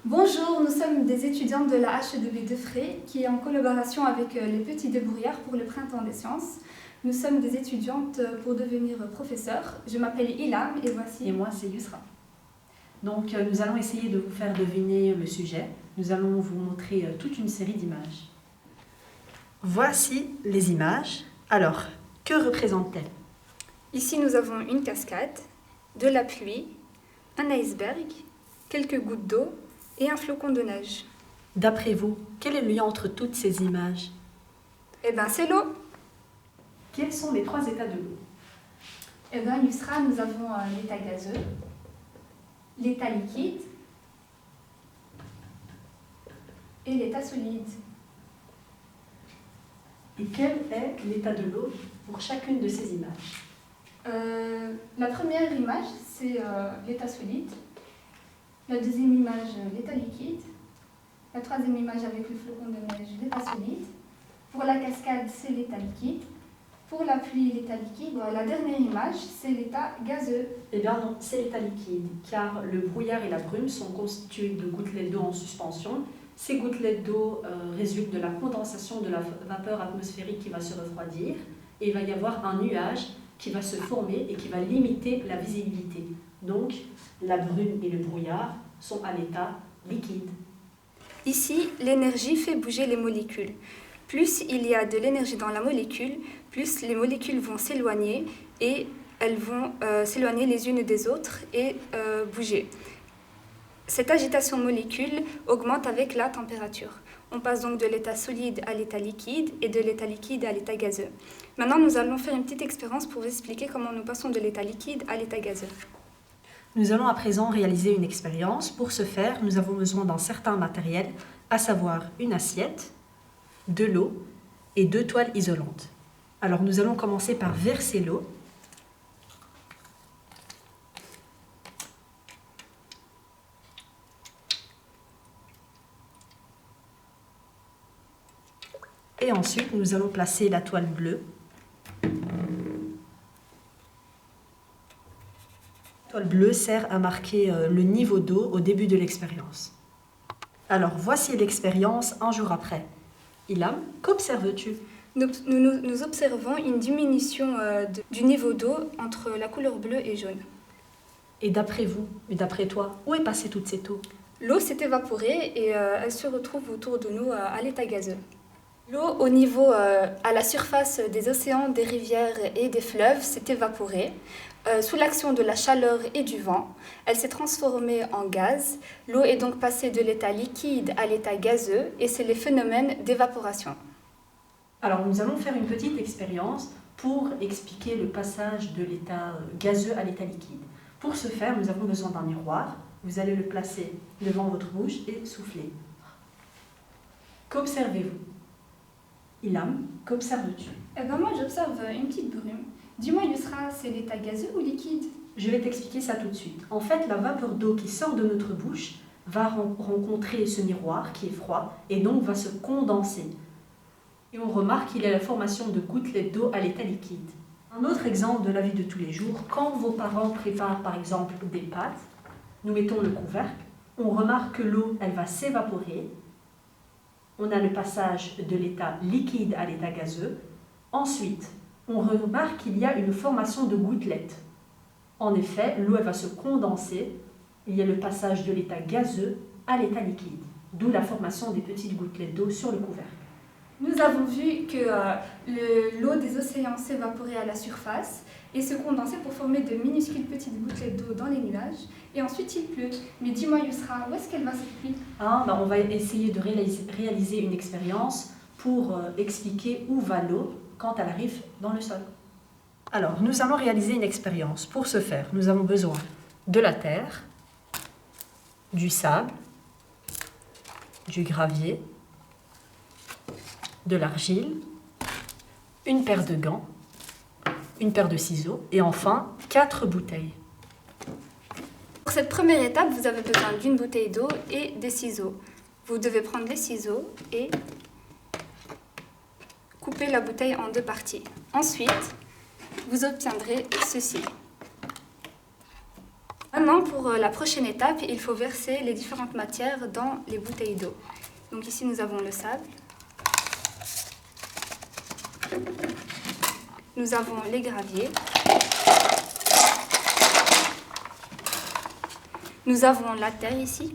Bonjour, nous sommes des étudiantes de la HEDB de Fray qui est en collaboration avec les Petits Débrouillards pour le Printemps des Sciences. Nous sommes des étudiantes pour devenir professeurs. Je m'appelle Ilham et voici... Et moi, c'est Yusra. Donc, nous allons essayer de vous faire deviner le sujet. Nous allons vous montrer toute une série d'images. Voici les images. Alors, que représentent-elles? Ici, nous avons une cascade, de la pluie, un iceberg, quelques gouttes d'eau et un flocon de neige. D'après vous, quel est le lien entre toutes ces images? Eh bien, c'est l'eau. Quels sont les 3 états de l'eau? Eh bien, Yusra, nous avons l'état gazeux, l'état liquide et l'état solide. Et quel est l'état de l'eau pour chacune de ces images? La première image, c'est l'état solide. La deuxième image, l'état liquide. La troisième image avec le flocon de neige, l'état solide. Pour la cascade, c'est l'état liquide. Pour la pluie, l'état liquide. La dernière image, c'est l'état gazeux. Eh bien non, c'est l'état liquide, car le brouillard et la brume sont constitués de gouttelettes d'eau en suspension. Ces gouttelettes d'eau résultent de la condensation de la vapeur atmosphérique qui va se refroidir, et il va y avoir un nuage qui va se former et qui va limiter la visibilité. Donc, la brume et le brouillard sont à l'état liquide. Ici, l'énergie fait bouger les molécules. Plus il y a de l'énergie dans la molécule, plus les molécules vont s'éloigner et elles vont s'éloigner les unes des autres et bouger. Cette agitation molécule augmente avec la température. On passe donc de l'état solide à l'état liquide et de l'état liquide à l'état gazeux. Maintenant, nous allons faire une petite expérience pour vous expliquer comment nous passons de l'état liquide à l'état gazeux. Nous allons à présent réaliser une expérience. Pour ce faire, nous avons besoin d'un certain matériel, à savoir une assiette, de l'eau et 2 toiles isolantes. Alors nous allons commencer par verser l'eau. Et ensuite, nous allons placer la toile bleue. La toile bleue sert à marquer le niveau d'eau au début de l'expérience. Alors, voici l'expérience un jour après. Ilham, qu'observes-tu? Nous observons une diminution du niveau d'eau entre la couleur bleue et jaune. Et d'après vous, et d'après toi, où est passée toute cette eau? L'eau s'est évaporée et elle se retrouve autour de nous à l'état gazeux. L'eau au niveau, à la surface des océans, des rivières et des fleuves s'est évaporée. Sous l'action de la chaleur et du vent, elle s'est transformée en gaz. L'eau est donc passée de l'état liquide à l'état gazeux et c'est les phénomènes d'évaporation. Alors nous allons faire une petite expérience pour expliquer le passage de l'état gazeux à l'état liquide. Pour ce faire, nous avons besoin d'un miroir. Vous allez le placer devant votre bouche et souffler. Qu'observez-vous? Ilham, qu'observes-tu? Eh ben moi j'observe une petite brume. Dis-moi Yusra, c'est l'état gazeux ou liquide? Je vais t'expliquer ça tout de suite. En fait, la vapeur d'eau qui sort de notre bouche va rencontrer ce miroir qui est froid et donc va se condenser. Et on remarque qu'il y a la formation de gouttelettes d'eau à l'état liquide. Un autre exemple de la vie de tous les jours, quand vos parents préparent par exemple des pâtes, nous mettons le couvercle, on remarque que l'eau, elle va s'évaporer. On a le passage de l'état liquide à l'état gazeux. Ensuite, on remarque qu'il y a une formation de gouttelettes. En effet, l'eau elle va se condenser. Il y a le passage de l'état gazeux à l'état liquide, d'où la formation des petites gouttelettes d'eau sur le couvercle. Nous avons vu que l'eau des océans s'évaporait à la surface et se condensait pour former de minuscules petites gouttelettes d'eau dans les nuages. Et ensuite, il pleut. Mais dis-moi, Yusra, où est-ce qu'elle va cette pluie? On va essayer de réaliser une expérience pour expliquer où va l'eau quand elle arrive dans le sol. Alors, nous allons réaliser une expérience. Pour ce faire, nous avons besoin de la terre, du sable, du gravier, de l'argile, une paire de gants, une paire de ciseaux et enfin 4 bouteilles. Pour cette première étape, vous avez besoin d'une bouteille d'eau et des ciseaux. Vous devez prendre les ciseaux et couper la bouteille en 2 parties. Ensuite, vous obtiendrez ceci. Maintenant, pour la prochaine étape, il faut verser les différentes matières dans les bouteilles d'eau. Donc ici, nous avons le sable. Nous avons les graviers. Nous avons la terre ici.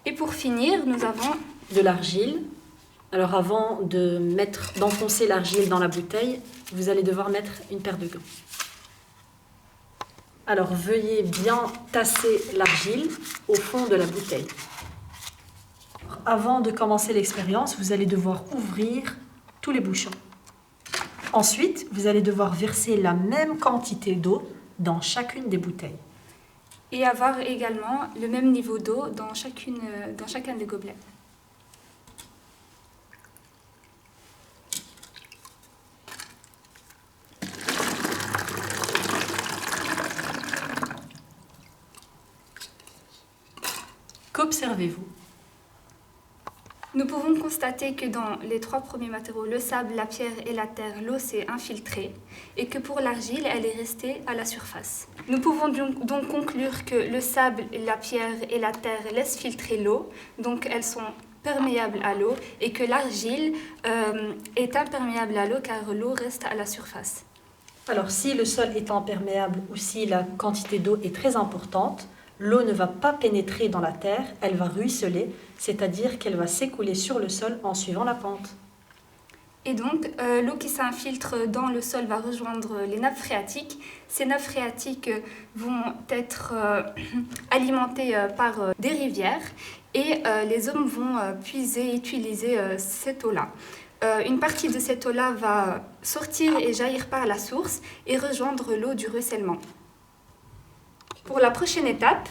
Et pour finir, nous avons de l'argile. Alors avant d'enfoncer l'argile dans la bouteille, vous allez devoir mettre une paire de gants. Alors veuillez bien tasser l'argile au fond de la bouteille. Avant de commencer l'expérience, vous allez devoir ouvrir tous les bouchons. Ensuite, vous allez devoir verser la même quantité d'eau dans chacune des bouteilles. Et avoir également le même niveau d'eau dans chacun des gobelets. Qu'observez-vous? Nous pouvons constater que dans les 3 premiers matériaux, le sable, la pierre et la terre, l'eau s'est infiltrée et que pour l'argile, elle est restée à la surface. Nous pouvons donc conclure que le sable, la pierre et la terre laissent filtrer l'eau, donc elles sont perméables à l'eau, et que l'argile est imperméable à l'eau car l'eau reste à la surface. Alors si le sol est imperméable ou si la quantité d'eau est très importante, l'eau ne va pas pénétrer dans la terre, elle va ruisseler, c'est-à-dire qu'elle va s'écouler sur le sol en suivant la pente. Et donc, l'eau qui s'infiltre dans le sol va rejoindre les nappes phréatiques. Ces nappes phréatiques vont être alimentées par des rivières et les hommes vont puiser et utiliser cette eau-là. Une partie de cette eau-là va sortir et jaillir par la source et rejoindre l'eau du ruissellement. Pour la prochaine étape,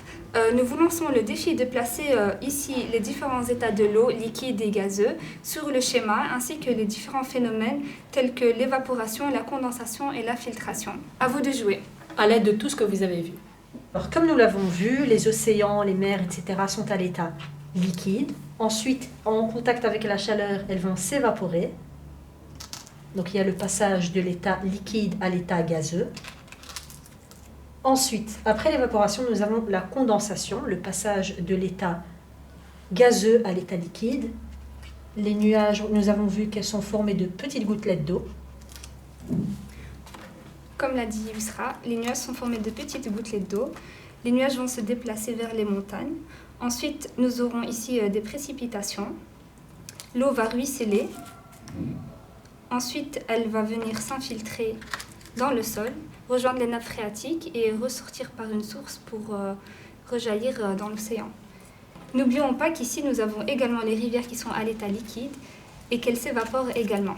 nous vous lançons le défi de placer ici les différents états de l'eau, liquide et gazeux, sur le schéma, ainsi que les différents phénomènes tels que l'évaporation, la condensation et la filtration. À vous de jouer. À l'aide de tout ce que vous avez vu. Alors, comme nous l'avons vu, les océans, les mers, etc. sont à l'état liquide. Ensuite, en contact avec la chaleur, elles vont s'évaporer. Donc, il y a le passage de l'état liquide à l'état gazeux. Ensuite, après l'évaporation, nous avons la condensation, le passage de l'état gazeux à l'état liquide. Les nuages, nous avons vu qu'elles sont formées de petites gouttelettes d'eau. Comme l'a dit Yusra, les nuages sont formés de petites gouttelettes d'eau. Les nuages vont se déplacer vers les montagnes. Ensuite, nous aurons ici des précipitations. L'eau va ruisseler. Ensuite, elle va venir s'infiltrer dans le sol, rejoindre les nappes phréatiques et ressortir par une source pour rejaillir dans l'océan. N'oublions pas qu'ici, nous avons également les rivières qui sont à l'état liquide et qu'elles s'évaporent également.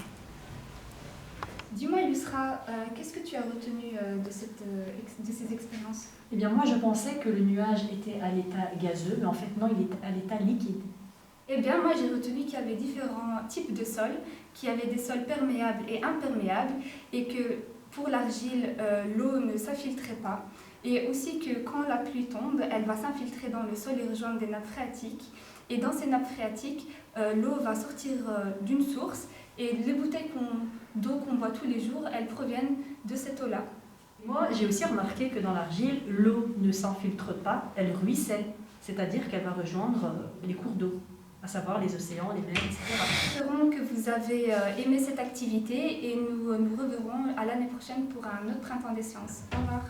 Dis-moi, Yusra, qu'est-ce que tu as retenu de ces expériences? Eh bien, moi, je pensais que le nuage était à l'état gazeux, mais en fait, non, il est à l'état liquide. Eh bien, moi, j'ai retenu qu'il y avait différents types de sols, qu'il y avait des sols perméables et imperméables, et que pour l'argile, l'eau ne s'infiltrait pas, et aussi que quand la pluie tombe, elle va s'infiltrer dans le sol et rejoindre des nappes phréatiques. Et dans ces nappes phréatiques, l'eau va sortir d'une source, et les bouteilles d'eau qu'on boit tous les jours, elles proviennent de cette eau-là. Moi, j'ai aussi remarqué que dans l'argile, l'eau ne s'infiltre pas, elle ruisselle, c'est-à-dire qu'elle va rejoindre les cours d'eau, à savoir les océans, les mers, etc. Espérons que vous avez aimé cette activité et nous nous reverrons à l'année prochaine pour un autre printemps des sciences. Au revoir.